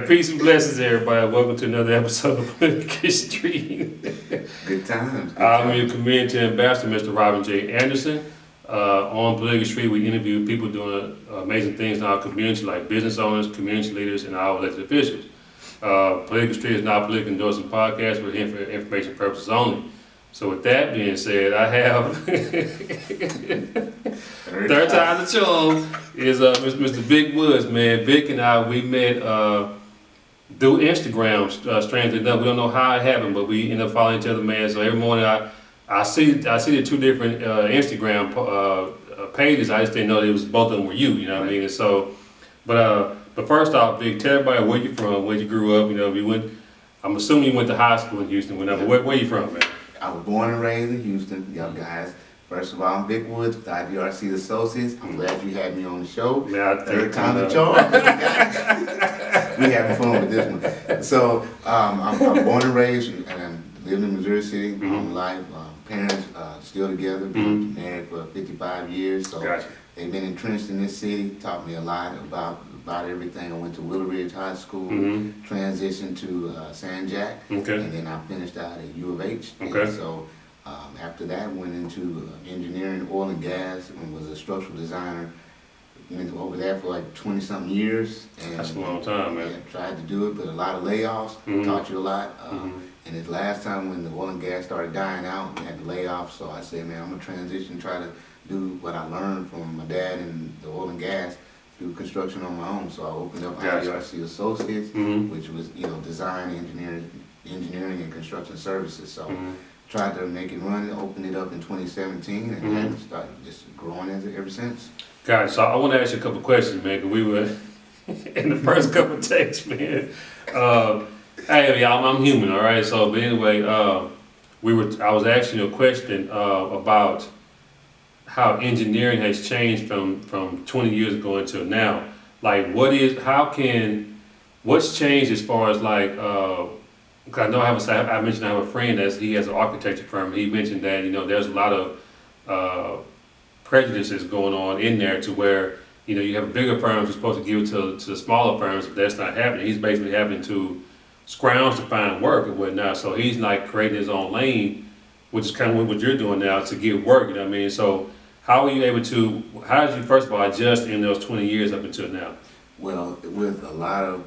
right, peace and blessings, everybody. Welcome to another episode of Political Street. Good times. I'm your community ambassador, Mr. Robin J. Anderson. On Political Street, we interview people doing amazing things in our community, like business owners, community leaders, and our elected officials. Political Street is not a political endorsing podcast. We're here for information purposes only. So with that being said, I have third time the charm is Mr. Vic Woods, man. Vic and I, we met through Instagram, strangely enough. We don't know how it happened, but we ended up following each other, man. So every morning I see the two different Instagram pages. I just didn't know that it was both of them were you, you know what I mean? And so, but first off, Vic, tell everybody where you from, where you grew up. You know, I'm assuming you went to high school in Houston, whatever. Where you from, man? I was born and raised in Houston, young guys. First of all, I'm Vic Woods with IBRC Associates. I'm glad you had me on the show. Yeah, third time the charm. We having fun with this one. So I'm born and raised and lived in Missouri City my whole life. Parents still together, been married for 55 years. So gotcha. They've been entrenched in this city, taught me a lot about everything. I went to Willow Ridge High School, transitioned to San Jack, and then I finished out at U of H. Okay. And so after that, went into engineering, oil and gas, and was a structural designer. Went over there for like 20-something years. And, that's a long time, man. Yeah, tried to do it, but a lot of layoffs, taught you a lot. And this last time when the oil and gas started dying out, we had to lay off, so I said, man, I'm going to transition, try to do what I learned from my dad and the oil and gas, do construction on my own. So I opened up IBRC Associates, which was, design, engineering and construction services. So tried to make it run, opened it up in 2017, and haven't started just growing ever since. Guys, so I want to ask you a couple questions, man, because we were in the first couple of takes, man. Hey, I'm human, all right? So, but anyway, I was asking you a question about how engineering has changed from 20 years ago until now. Like, what's changed as far as like, cause I know I mentioned I have a friend he has an architecture firm. He mentioned that, there's a lot of prejudices going on in there to where, you have bigger firms you're supposed to give it to the smaller firms, but that's not happening. He's basically having to scrounge to find work and whatnot. So he's like creating his own lane, which is kind of what you're doing now to get work, you know what I mean? So how did you first of all adjust in those 20 years up until now? Well, with a lot of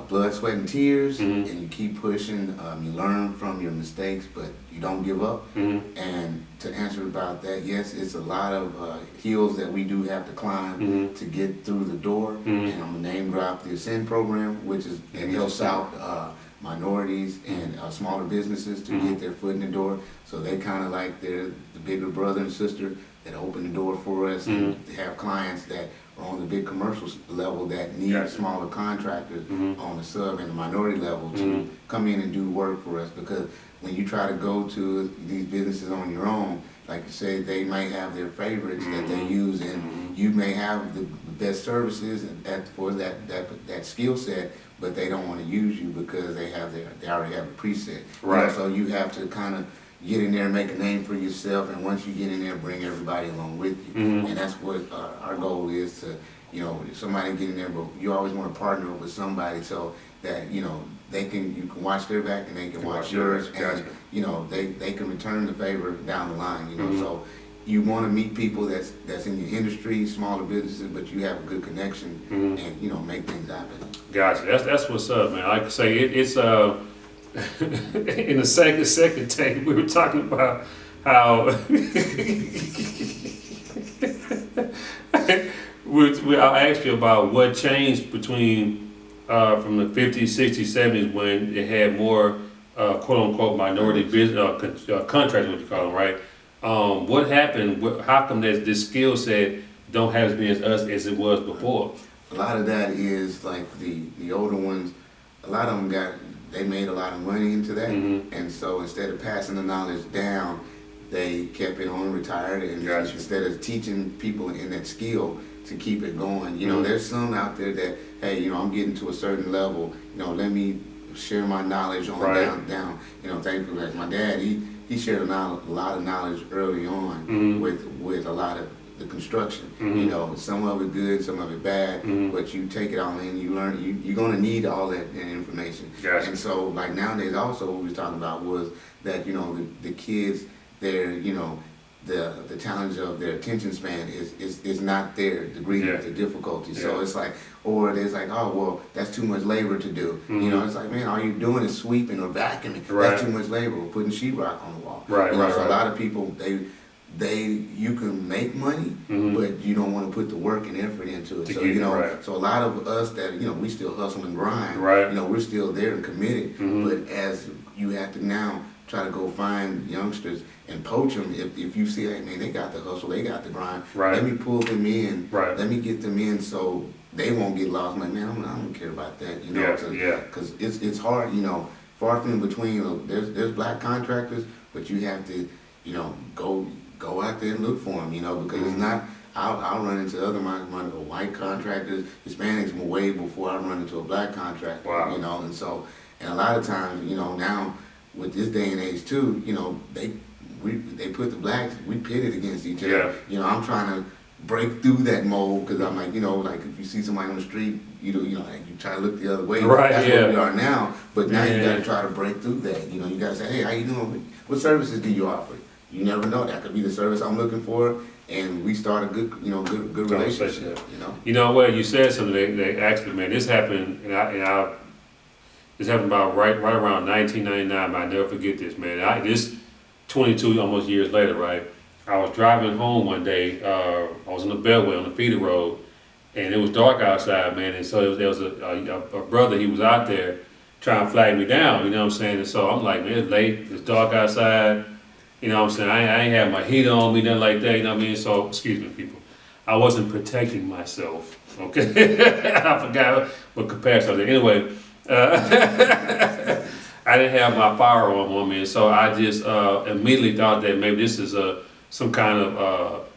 blood, sweat, and tears, and you keep pushing, you learn from your mistakes, but you don't give up. And to answer about that, yes, it's a lot of hills that we do have to climb to get through the door. And I'm gonna name drop the Ascend program, which helps out minorities and smaller businesses to get their foot in the door. So they kind of like they're the bigger brother and sister that open the door for us, and have clients that are on the big commercial level that need smaller contractors on the sub and the minority level to come in and do work for us. Because when you try to go to these businesses on your own, like you say, they might have their favorites that they use, and you may have the best services for that skill set, but they don't want to use you because they already have a preset. Right. So you have to kind of get in there and make a name for yourself, and once you get in there, bring everybody along with you. And that's what our goal is to, somebody get in there, but you always want to partner with somebody so that, you can watch their back and they can watch yours, and, they can return the favor down the line, So you want to meet people that's in your industry, smaller businesses, but you have a good connection and, make things happen. Gotcha. That's what's up, man. Like I say, it's in the second take, we were talking about how I asked you about what changed between from the 50s, 60s, 70s when it had more quote unquote minority business contractors, what you call them, right? What happened? How come this skill set don't have as many as it was before? A lot of that is like the older ones. A lot of them they made a lot of money into that, and so instead of passing the knowledge down, they kept it on, retired, and instead of teaching people in that skill to keep it going. There's some out there that, hey, I'm getting to a certain level, let me share my knowledge on down. Thankfully, like my dad, he shared a lot of knowledge early on with a lot of the construction. You know, some of it good, some of it bad, but you take it all in, you learn, you're gonna need all that information. Gotcha. And so, like nowadays also what we was talking about was that, you know, the kids, they're, you know, the challenge of their attention span is not their degree of the difficulty. So it's like, or it's like, oh, well, that's too much labor to do. You know, it's like, man, all you're doing is sweeping or vacuuming. That's too much labor. Or putting sheetrock on the wall. So a lot of people, you can make money, but you don't want to put the work and effort into it. So, you know, so a lot of us that, you know, we still hustle and grind. You know, we're still there and committed. But as you have to now try to go find youngsters and poach them. If you see, hey, man, they got the hustle, they got the grind. Let me pull them in. Let me get them in so they won't get lost. I'm like, man, I don't care about that, you know, because it's hard, you know, far from in between. You know, there's black contractors, but you have to, you know, go out there and look for them, you know, because it's not. I'll run into other white contractors, Hispanics way before I run into a black contractor. You know, and a lot of times, you know, now with this day and age too, you know, they put the blacks, we pitted against each other. You know, I'm trying to break through that mold because I'm like, you know, like if you see somebody on the street, you know, like you try to look the other way. That's where we are now. But now you got to try to break through that. You know, you got to say, hey, how you doing? What services do you offer? You never know. That could be the service I'm looking for, and we start a good, you know, good relationship. You know what? You said something. They actually, man, this happened, this happened about right around 1999. But I never forget this, man. This 22 almost years later, right? I was driving home one day. I was on the Beltway on the feeder road, and it was dark outside, man. And so there was a brother. He was out there trying to flag me down. You know what I'm saying? And so I'm like, man, it's late. It's dark outside. You know what I'm saying? I ain't have my heat on me, nothing like that. You know what I mean? So excuse me, people. I wasn't protecting myself. Okay, I forgot what capacity I was in. Anyway. I didn't have my firearm on me, and so I just immediately thought that maybe this is some kind of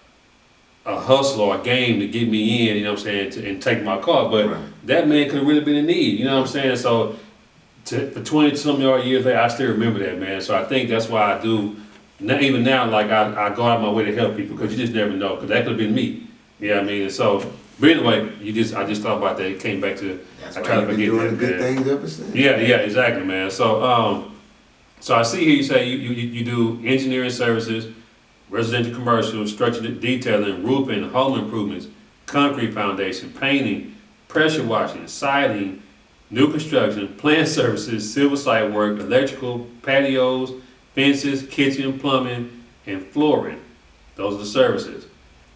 a hustle or a game to get me in, you know what I'm saying, and take my car. But that man could have really been in need, you know what I'm saying? So for 20-some years later, I still remember that, man. So I think that's why I do, even now, like I go out of my way to help people because you just never know, because that could have been me. You know what I mean? And so, but anyway, I just thought about that. It came back to, that's I try to forget that. Good things ever since. Yeah, exactly, man. So, so I see here you say you do engineering services, residential, commercial, structural detailing, roofing, home improvements, concrete foundation, painting, pressure washing, siding, new construction, plant services, civil site work, electrical, patios, fences, kitchen, plumbing, and flooring. Those are the services.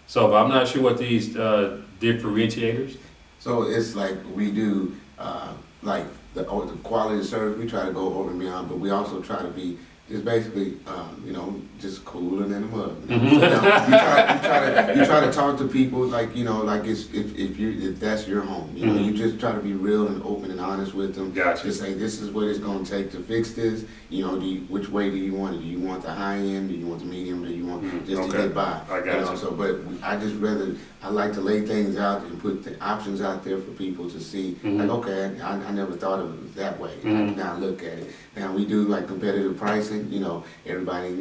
So, but I'm not sure what these differentiators. So it's like we do, like the quality of service. We try to go over and beyond, but we also try to be just basically, you know, just cooler than a mug. You know? So you try to talk to people like, you know, like if that's your home. You know, you just try to be real and open and honest with them. Just say this is what it's going to take to fix this. You know, which way do you want it? Do you want the high end? Do you want the medium? Do you want just to get by? I got you. So, but I like to lay things out and put the options out there for people to see. Like, okay, I never thought of it that way. Now look at it. Now we do like competitive pricing. You know, everybody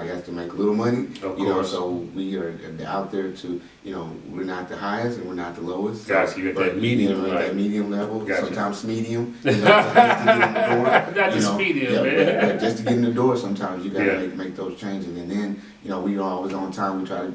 has to make a little money. You know, so we are out there to, you know, we're not the highest and we're not the lowest. Gotcha. You got that medium, right? That medium level. Gotcha. Sometimes medium. You know, just to get in the door. Not just medium, man. But just to get in the door, sometimes you got to make those changes, and then, you know, we are always on time. We try to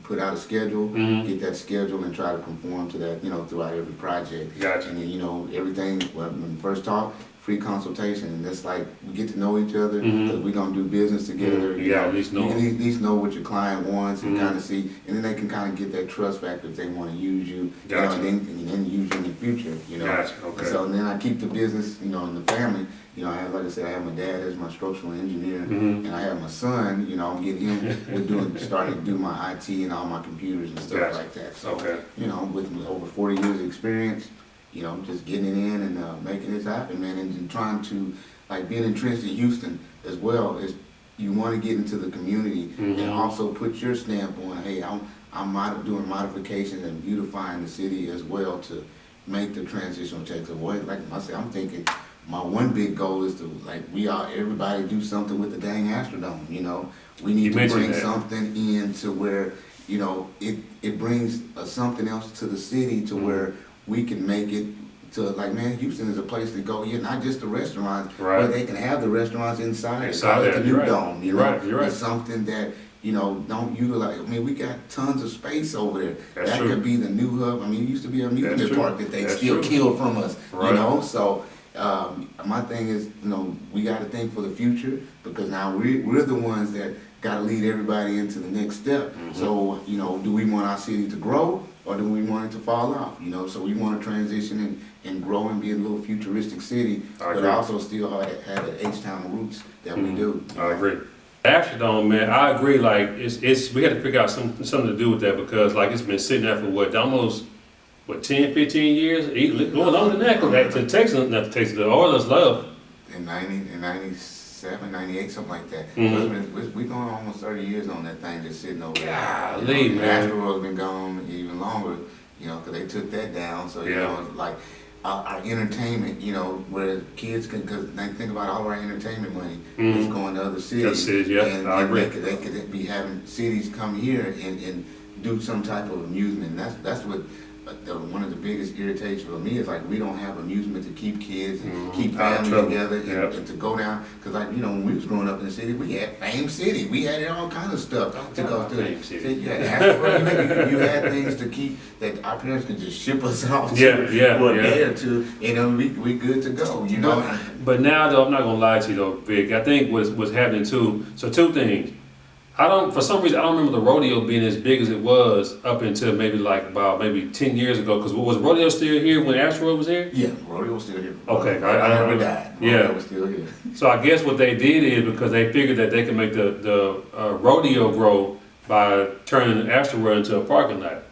put out a schedule, get that schedule, and try to conform to that, you know, throughout every project. Gotcha. And then, you know, everything, when we first talk, free consultation, and that's like, we get to know each other, because we're going to do business together. You know, at least know. You can at least know what your client wants and kind of see, and then they can kind of get that trust factor if they want to use you, Gotcha. you know, and then use you in the future, you know. Gotcha. Okay. And so then I keep the business, you know, in the family. You know, like I said, I have my dad as my structural engineer, and I have my son, you know, I'm getting him, starting to do my IT and all my computers and stuff like that. So, you know, with over 40 years of experience, you know, just getting it in and making this happen, man, and trying to, like, being entrenched in Houston as well, is you want to get into the community and also put your stamp on, hey, I'm doing modifications and beautifying the city as well to make the transitional change. So, like I said, I'm thinking, my one big goal is to, like, everybody do something with the dang Astrodome, you know. We need to bring something in to where you know, it brings something else to the city to where we can make it to, like, man, Houston is a place to go. You're not just the restaurants, Right. but they can have the restaurants inside. Inside It's there, the you're new right. dome, you You're know. right, you're right. It's something that, you know, don't utilize. I mean, we got tons of space over there. That's that true. could be the new hub. I mean, it used to be an That's amusement true. park that they That's still true. killed from us, Right. you know. So my thing is, you know, we got to think for the future, because now we're the ones that got to lead everybody into the next step. So, you know, do we want our city to grow, or do we want it to fall off? You know, so we want to transition and grow and be a little futuristic city, I but agree. also still have the H-Town roots that we do. I agree. Astrodome, man, I agree. Like it's we had to figure out something to do with that, because like it's been sitting there for what, almost 10, 15 years, going on than that. 'Cause to Texas, not to Texas, the Oilers love. In 97, 98, something like that. Mhm. We going almost 30 years on that thing just sitting over there. Golly, You know, man. Astroworld's been gone even longer, you know, because they took that down. So, you Yeah. know, like our entertainment, you know, where kids can, because they think about all our entertainment money is going to other cities. Other cities, yeah, and, I agree. They could be having cities come here and do some type of amusement. And that's what one of the biggest irritations for me is, like, we don't have amusement to keep kids and keep Out of families trouble. together and, Yep. and to go down. Because, like, you know, when we was growing up in the city, we had Fame City. We had all kind of stuff to go through. Fame City. See, you had, you had things to keep that our parents could just ship us off to Yeah, yeah, for a yeah. day or two, and we good to go, you know. But now, though, I'm not gonna lie to you though, Vic. I think what's happening too. So two things. For some reason, I don't remember the rodeo being as big as it was up until maybe about 10 years ago. Because was rodeo still here when Asteroid was here? Yeah, rodeo was still here. Okay, I never remember. died. Yeah. Rodeo was still here. So I guess what they did is, because they figured that they can make the rodeo grow by turning Asteroid into a parking lot.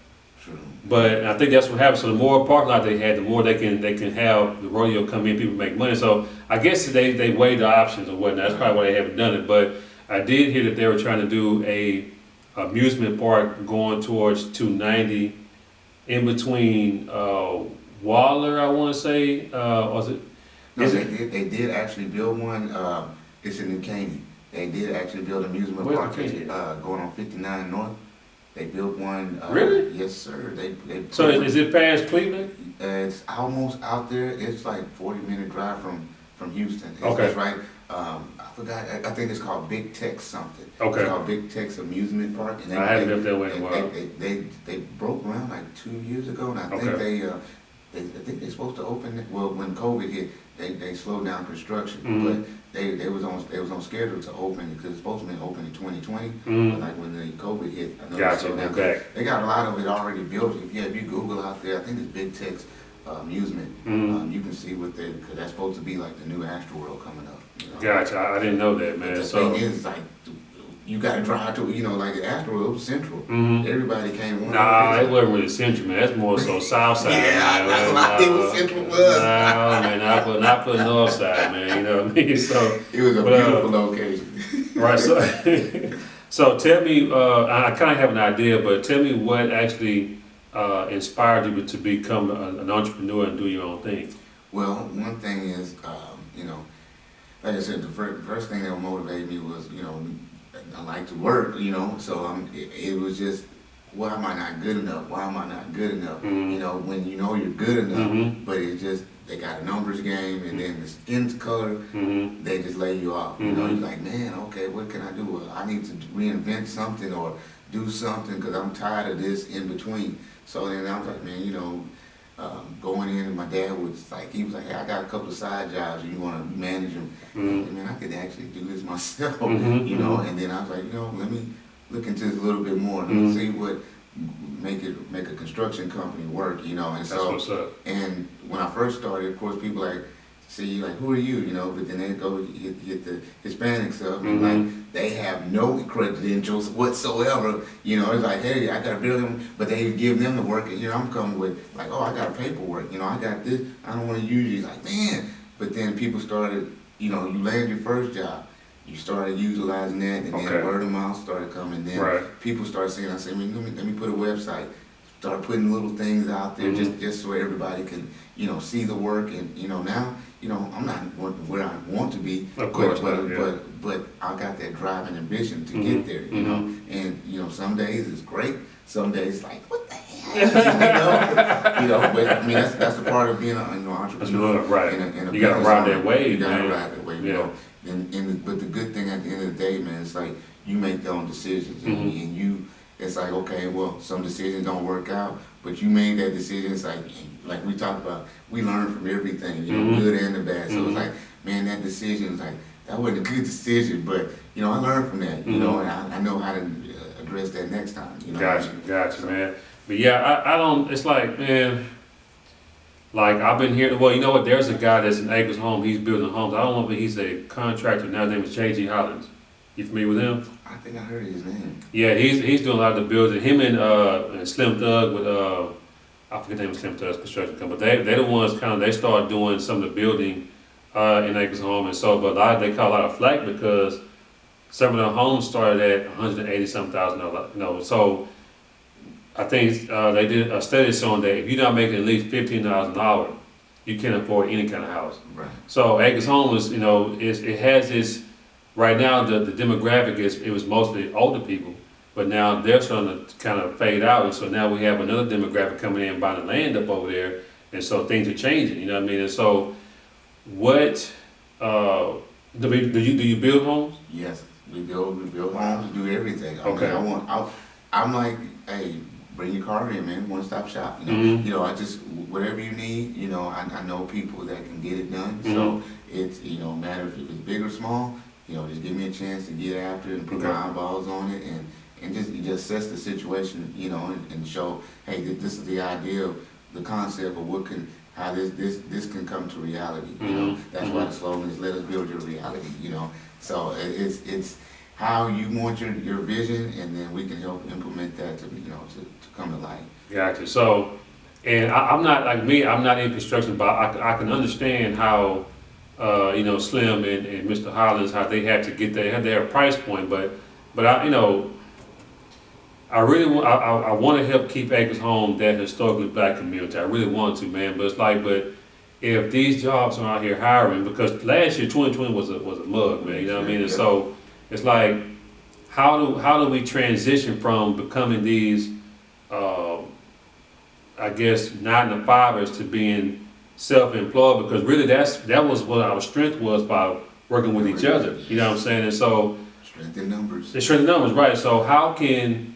True. But I think that's what happened. So the more parking lot they had, the more they can have the rodeo come in, people make money. So I guess they weighed the options or whatnot. That's probably why they haven't done it. But I did hear that they were trying to do a amusement park going towards 290, in between Waller, I want to say, or is it? No, they did actually build one. It's in New Caney. They did actually build an amusement Where's park. New Caney? Going on 59 North. They built one. Really? Yes, sir. So is it past Cleveland? It's almost out there. It's like 40-minute drive from Houston. Okay. It's right. I forgot. I think it's called Big Tex something. Okay. It's called Big Tex Amusement Park. And I haven't been up that way in a while. They broke ground like 2 years ago, and I think Okay. I think they're supposed to open it. Well, when COVID hit, they slowed down construction, Mhm. but they was on schedule to open, because it's supposed to be open in 2020. Mhm. But like when the COVID hit, I know they Gotcha, slowed down. okay. They got a lot of it already built. If you Google out there, I think it's Big Tex Amusement. Mhm. You can see because that's supposed to be like the new Astroworld coming up. You know? Gotcha. I didn't know that, But man. the So. thing is, like, you got to drive to, you know, like the Astroworld was central. Mhm. Everybody came one. Nah, way. it wasn't really central, man. That's more so south side. Yeah, man. that's what I think was central was. Nah, man, not for the north side, man. You know what I mean? So, It was a but, beautiful location. right. So, so tell me. I kind of have an idea, but tell me what actually inspired you to become an entrepreneur and do your own thing. Well, one thing is, you know, like I said, the first thing that motivated me was, you know, I like to work, you know, so it was just, why am I not good enough? Why am I not good enough? Mhm. You know, when you know you're good enough, Mhm. but it's just, they got a numbers game, and then the skin color, Mm-hmm. they just lay you off. You know, Mhm. you're like, man, okay, what can I do? Well, I need to reinvent something or do something, because I'm tired of this in between. So then I was like, man, you know, going in, and my dad was like, hey, I got a couple of side jobs, you want to manage them? Mhm. Man, I could actually do this myself, Mhm, you know. mhm. And then I was like, you know, let me look into this a little bit more, Mhm. and see what make a construction company work, you know. And That's so, what's up. and when I first started, of course, people like, see, like, who are you, you know? But then they go get the Hispanic stuff, and Mhm. like, they have no credentials whatsoever, you know. It's like, hey, I got to build them, but they give them the work, and, you know, I'm coming with, like, oh, I got paperwork, you know, I got this, I don't want to use you. Like, man. But then people started, you know, you landed your first job, you started utilizing that, and Okay. then word of mouth started coming. Then Right. people started saying, I said, let me put a website. Start putting little things out there, Mhm. just so everybody can, you know, see the work. And, you know, now, you know, I'm not where I want to be, Of course but not, yeah. but I got that drive and ambition to get there, you know. And you know, some days it's great, some days like what the hell, But I mean, that's a part of being an entrepreneur, right? And a you gotta ride that wave, you gotta man. ride that wave, you know. But the good thing at the end of the day, man, it's like you make your own decisions, and you. It's like, okay, well, some decisions don't work out, but you made that decision. It's like we talked about, we learn from everything, you know, good and the bad. So it's like, man, that decision is like, that wasn't a good decision, but, you know, I learned from that, you know, and I know how to address that next time, you know. Gotcha, man. But yeah, I don't, it's like, man, like I've been here, well, you know what, there's a guy that's in Acres Home, he's building homes. I don't know if he's a contractor now, his name is J.G. Hollins. You familiar with him? I think I heard his name. Yeah, he's doing a lot of the building. Him and Slim Thug with I forget the name of Slim Thug's construction company. But they the ones they started doing some of the building in Acres Home, and so but they caught a lot of flack because some of the homes started at $180,000. You know, so I think they did a study showing that if you're not making at least $15,000, you can't afford any kind of house. Right. So Acres Home is, you know, it has this. Right now, the demographic it was mostly older people, but now they're starting to kind of fade out, and so now we have another demographic coming in buying the land up over there, and so things are changing. You know what I mean? And so, what do you build homes? Yes, we build homes, we do everything. Okay. I'm like, hey, bring your car in, man. One stop shop. You know, you know, I just whatever you need. You know, I know people that can get it done. So it's no matter if it's big or small. You know, just give me a chance to get after it and put my eyeballs on it and just assess the situation, you know, and show, hey, this is the idea of the concept of how this can come to reality. You know, that's why the slogan is "Let us build your reality." You know, so it's how you want your vision, and then we can help implement that to come to life. Gotcha. So, and I'm not like me. I'm not in construction, but I can understand how. You know, Slim and Mr. Hollins, how they had to get their price point, but I, you know, I really want to help keep Acres Home that historically black community. I really want to, man. But it's like, but if these jobs are out here hiring, because last year 2020 was a mug, man. You know what I mean? And so it's like, how do we transition from becoming these, I guess 9-to-5ers to being self-employed, because really that was what our strength was by working with each other. You know what I'm saying? And so strength in numbers. The strength in numbers, right? So how can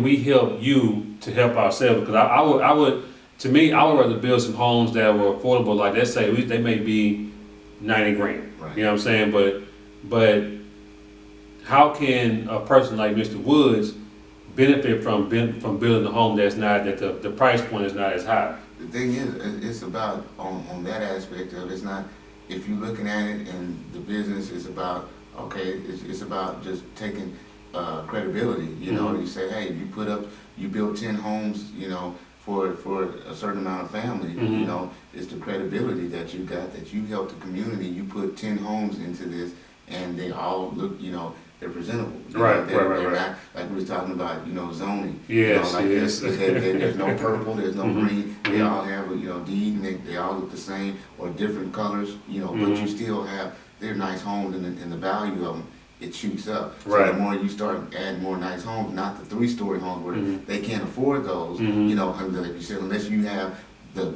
we help you to help ourselves? Because I would to me I would rather build some homes that were affordable. Like let's say they may be $90,000. Right. You know what I'm saying? But how can a person like Mr. Woods benefit from building a home that the price point is not as high? The thing is, it's about on that aspect of it's not. If you're looking at it and the business is about it's about just taking credibility. You know, you say, hey, you built 10 homes, you know, for a certain amount of family. You know, it's the credibility that you got, that you helped the community. You put 10 homes into this, and they all look, you know, they're presentable. Right. Not, like we was talking about, you know, zoning. Yes, you know, yes. There's no purple, there's no green. They all have a, you know, deed, and they all look the same or different colors. You know, but you still have they're nice homes, and the value of them, it shoots up. So right. the more you start adding more nice homes, not the 3-story homes where they can't afford those. You know, like you said, unless you have the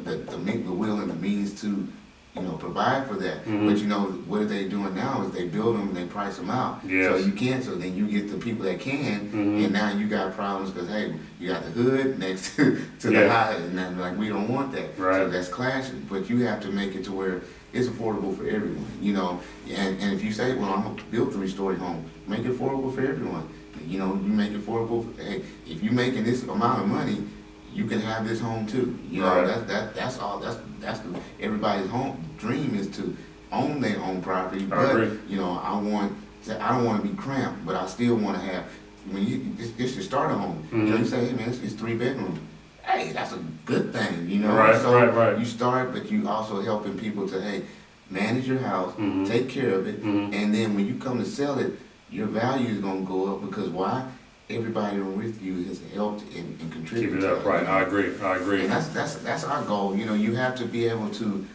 will and the means to, you know, provide for that. But you know, what are they doing now is they build them and they price them out. Yes. So you can't, so then you get the people that can, and now you got problems because, hey, you got the hood next to the high, and then, like, we don't want that. Right. So that's clashing. But you have to make it to where it's affordable for everyone, you know. And if you say, well, I'm going to build 3-story home, make it affordable for everyone. You know, you make it affordable, hey, if you're making this amount of money, you can have this home too. You know, right. that's all. That's everybody's home dream is to own their own property. I But agree. you know, I don't want to be cramped, but I still want to have. When it's your starter home. You know, you say, hey man, it's 3 bedrooms. Hey, that's a good thing. You know, right, so right. you start, but you also helping people to manage your house, take care of it, and then when you come to sell it, your value is gonna go up because why? Everybody with you has helped and contributed. Keep it up, right? I agree. And that's our goal. You know, you have to be able to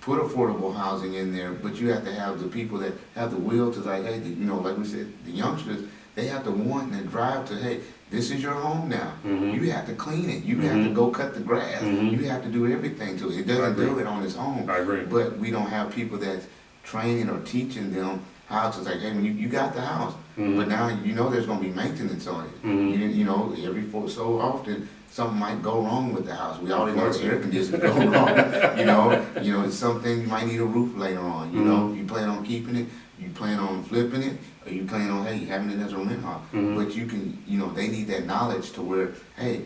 put affordable housing in there, but you have to have the people that have the will to like, hey, you know, like we said, the youngsters, they have to want and drive to, hey, this is your home now. You have to clean it. You have to go cut the grass. You have to do everything to it. It doesn't do it on its own. I agree. But we don't have people that's training or teaching them how to say, hey, when you got the house, but now you know there's going to be maintenance on it. You know, every so often something might go wrong with the house. We already know the air conditioner go wrong. You know, it's something you might need a roof later on. You know, you plan on keeping it, you plan on flipping it, or you plan on, hey, having it as a rent house. But you can, you know, they need that knowledge to where, hey,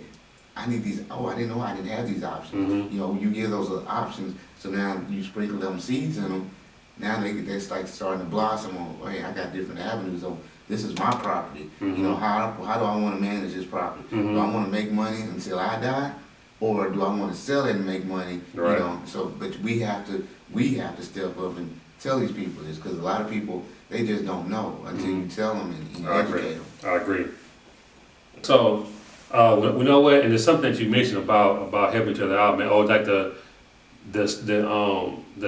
I need these, oh, I didn't know I didn't have these options. You know, you give those options, so now you sprinkle them seeds in them. Now they're like starting to blossom on, hey, I got different avenues on, this is my property. You know, how do I want to manage this property? Do I want to make money until I die? Or do I want to sell it and make money? Right. You know, so, but we have to step up and tell these people this, because a lot of people, they just don't know until you tell them and you educate them. I agree. So, we know what, and there's something that you mentioned about helping each other out, man. Oh, like the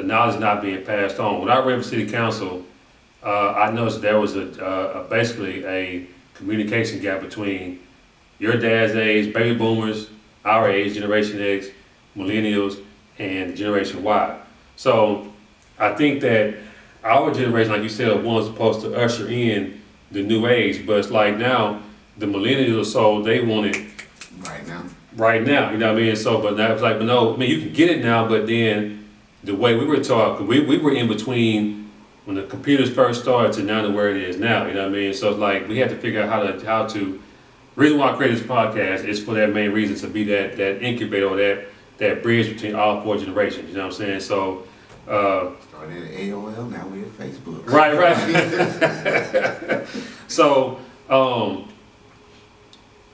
knowledge not being passed on. When I ran for city council, I noticed there was basically a communication gap between your dad's age, baby boomers, our age, Generation X, millennials, and Generation Y. So I think that our generation, like you said, was supposed to usher in the new age, but it's like now the millennials, so they want it right now, you know what I mean? So, but now it's like, but no, I mean, you can get it now, but then the way we were taught, we were in between when the computers first started to now to where it is now, you know what I mean? So it's like, we had to figure out how to, reason why I created this podcast is for that main reason, to be that incubator, or that bridge between all four generations, you know what I'm saying? So, started at AOL, now we're at Facebook. Right. So,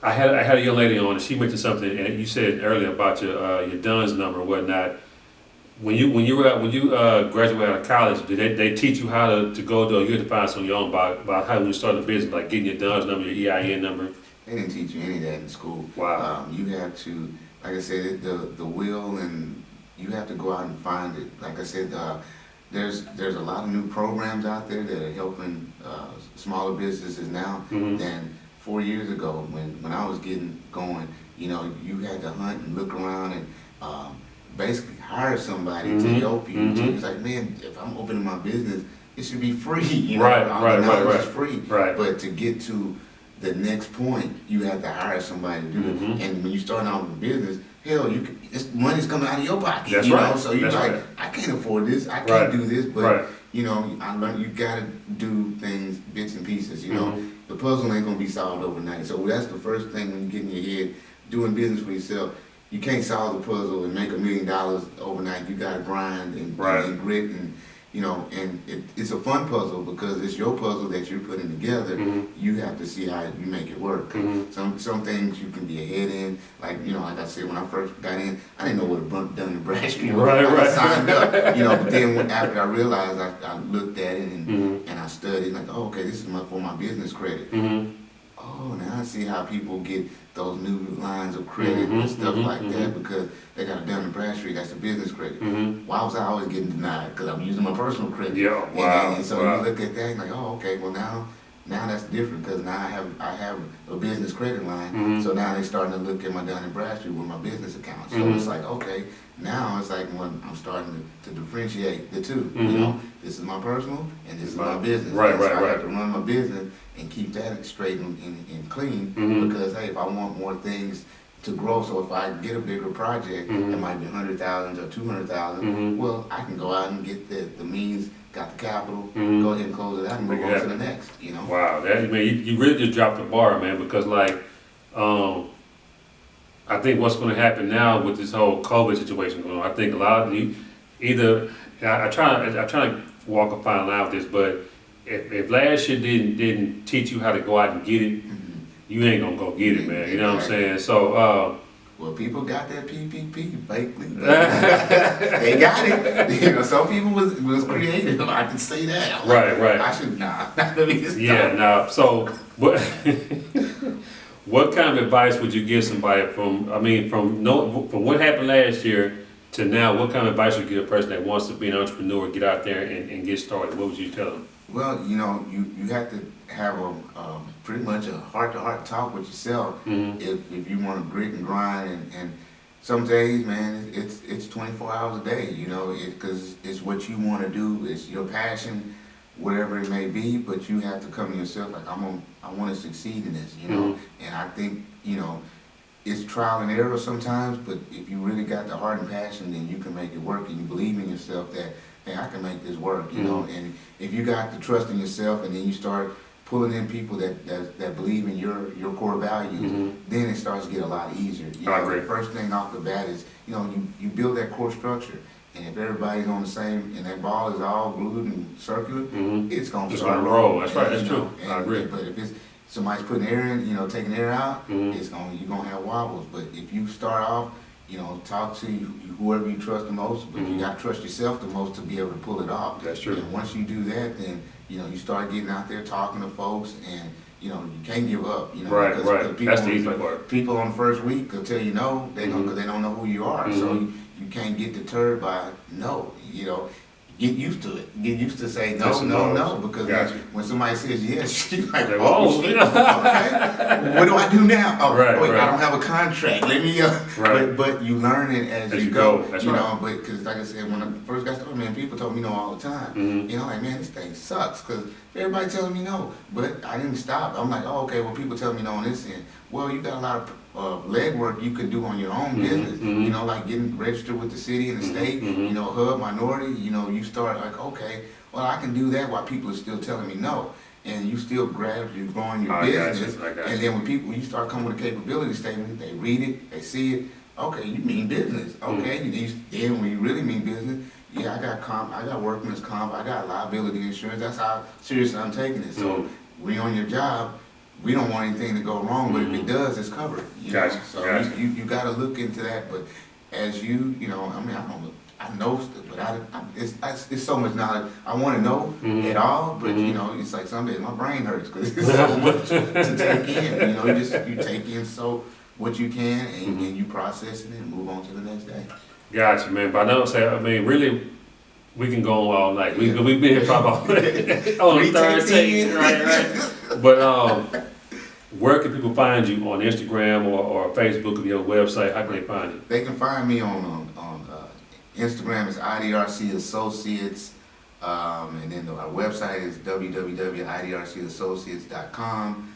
I had a young lady on, and she mentioned something, and you said earlier about your DUNS number and whatnot. When you graduated out of college, did they teach you how to go do? You had to find something on about how you start a business, like getting your DUNS number, your EIN number. They didn't teach you any of that in school. Wow. You have to, like I said, the will, and you have to go out and find it. Like I said, there's a lot of new programs out there that are helping smaller businesses now than 4 years ago when I was getting going. You know, you had to hunt and look around and basically hire somebody to help you. It's like, man, if I'm opening my business, it should be free. You know, right. It's free. Right. But to get to the next point, you have to hire somebody to do it. And when you start out with a business, hell, money's coming out of your pocket. That's you right. know? So you're like, I can't afford this. I can't do this. But you know, I learned you gotta do things bits and pieces. You know, the puzzle ain't gonna be solved overnight. So that's the first thing when you get in your head doing business for yourself. You can't solve the puzzle and make $1 million overnight. You gotta grind and grit, and you know, and it's a fun puzzle because it's your puzzle that you're putting together. You have to see how you make it work. Some things you can be ahead in, like, you know, like I said, when I first got in, I didn't know what a Dun & Bradstreet was. I signed up, you know, but then after I realized, I looked at it and I studied, like, oh, okay, this is for my business credit. Oh, now I see how people get those new lines of credit and stuff like that, because they got a Dun & Bradstreet, that's a business credit. Why was I always getting denied? Because I'm using my personal credit. Yeah, wow. And so you look at that and like, oh, okay, well now that's different, because now I have a business credit line. So now they're starting to look at my Dun & Bradstreet with my business account. So it's like, okay, now it's like when I'm starting to differentiate the two. You know, this is my personal and this is my business. Right. I have to run my business and keep that straight and clean, because hey, if I want more things to grow, so if I get a bigger project, it might be 100,000 or 200,000. Well, I can go out and get the means, got the capital, go ahead and close it out and move on to the next. You know. Wow, man, you really just dropped the bar, man. Because like, I think what's going to happen now with this whole COVID situation going on, I think a lot of you either I try to walk a fine line with this, but if last year didn't teach you how to go out and get it, you ain't gonna go get it, man. You know what I'm saying? So, well, people got that PPP, basically. They got it. You know, some people was creative. I can say that. Right. I should not be this. Yeah, nah. So, what kind of advice would you give somebody from what happened last year to now, what kind of advice would you give a person that wants to be an entrepreneur, get out there and get started? What would you tell them? Well, you know, you have to have a pretty much a heart-to-heart talk with yourself if you want to grit and grind. And some days, man, it's 24 hours a day. You know, because it's what you want to do. It's your passion, whatever it may be. But you have to come to yourself like, I want to succeed in this. You know, and I think, you know, it's trial and error sometimes. But if you really got the heart and passion, then you can make it work. And you believe in yourself that, hey, I can make this work, you know. And if you got the trust in yourself, and then you start pulling in people that believe in your core values, then it starts to get a lot easier. You know, the first thing off the bat is, you know, you build that core structure, and if everybody's on the same, and that ball is all glued and circular, it's gonna start roll. That's right. That's true. I agree. But if it's somebody's putting air in, you know, taking air out, you're gonna have wobbles. But if you start off, you know, talk to whoever you trust the most, but you got to trust yourself the most to be able to pull it off. That's true. And once you do that, then, you know, you start getting out there talking to folks, and, you know, you can't give up, you know. Right. People, That's the easy part. People on the first week will tell you no, because they don't know who you are. So you can't get deterred by no, you know. Get used to it. Get used to say no, because when somebody says yes, you're like, oh shit, okay, what do I do now? Oh, wait, I don't have a contract. Let me, but you learn it as you go. That's you know, but because like I said, when I first got started, man, people told me no all the time. You know, like, man, this thing sucks, because everybody telling me no, but I didn't stop. I'm like, oh, okay, well, people tell me no on this end. Well, you got a lot of legwork you could do on your own business, you know, like getting registered with the city and the state, you know, hub, minority, you know, you start like, okay, well, I can do that while people are still telling me no. And you still gradually growing your business. And then when you start coming with a capability statement, they read it, they see it, okay, you mean business, okay? Then when you really mean business, yeah, I got workman's comp, I got liability insurance, that's how seriously I'm taking it. So when you're on your job, we don't want anything to go wrong, but if it does, it's covered. You know? So you got to look into that. But as you know, I mean, I know stuff, but it's so much knowledge. I want to know it all, but you know, it's like some days my brain hurts because it's so much to take in. You know, you take in so what you can, and you process it and move on to the next day. Gotcha, man. But I mean, really, we can go on all night. We've been here probably on the third take, right? But where can people find you on Instagram or Facebook or your website? How can they find you? They can find me on Instagram. It's IDRC Associates, and then our website is www.idrcassociates.com.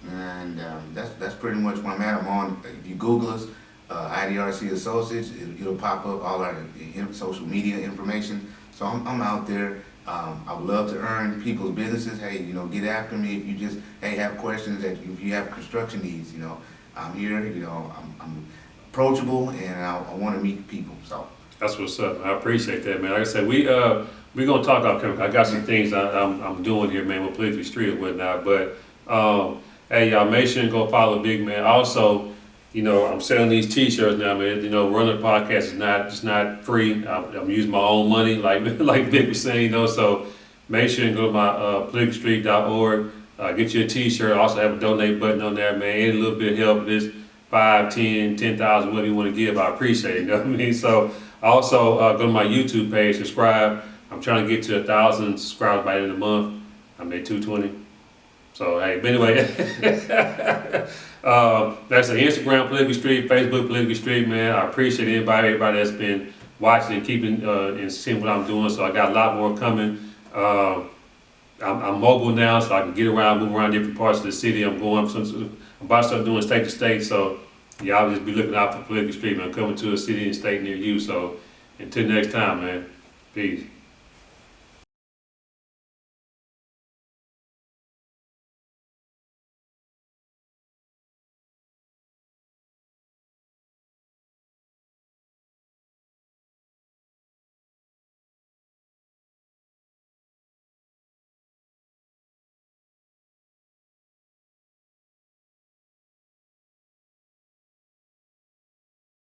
And that's pretty much where I'm at. I'm on. If you Google us, IDRC Associates, it'll pop up all our social media information. So I'm out there. I would love to earn people's businesses. Hey, you know, get after me if you just, have questions, if you have construction needs, you know, I'm here, you know, I'm approachable, and I want to meet people, so. That's what's up. I appreciate that, man. Like I said, we're gonna talk off camera. I got some things I'm doing here, man, with Politically Street and whatnot, but, hey, y'all, make sure and go follow Big Man. Also, you know, I'm selling these T-shirts now, man. You know, running a podcast is not free. I'm using my own money, like Vic was saying, you know. So make sure and go to my politicalstreet.org. Get you a T-shirt. Also have a donate button on there, man. Any little bit of help. This 5, 10, 10,000, whatever you want to give, I appreciate it. You know what I mean? So also go to my YouTube page, subscribe. I'm trying to get to 1,000 subscribers by the end of the month. I'm at 220. So hey, but anyway. That's the Instagram Politically Street, Facebook Politically Street, man. I appreciate everybody that's been watching and keeping and seeing what I'm doing. So I got a lot more coming. I'm mobile now, so I can get around, move around different parts of the city. I'm about to start doing state to state. So y'all just be looking out for Politically Street, man. I'm coming to a city and state near you. So until next time, man. Peace.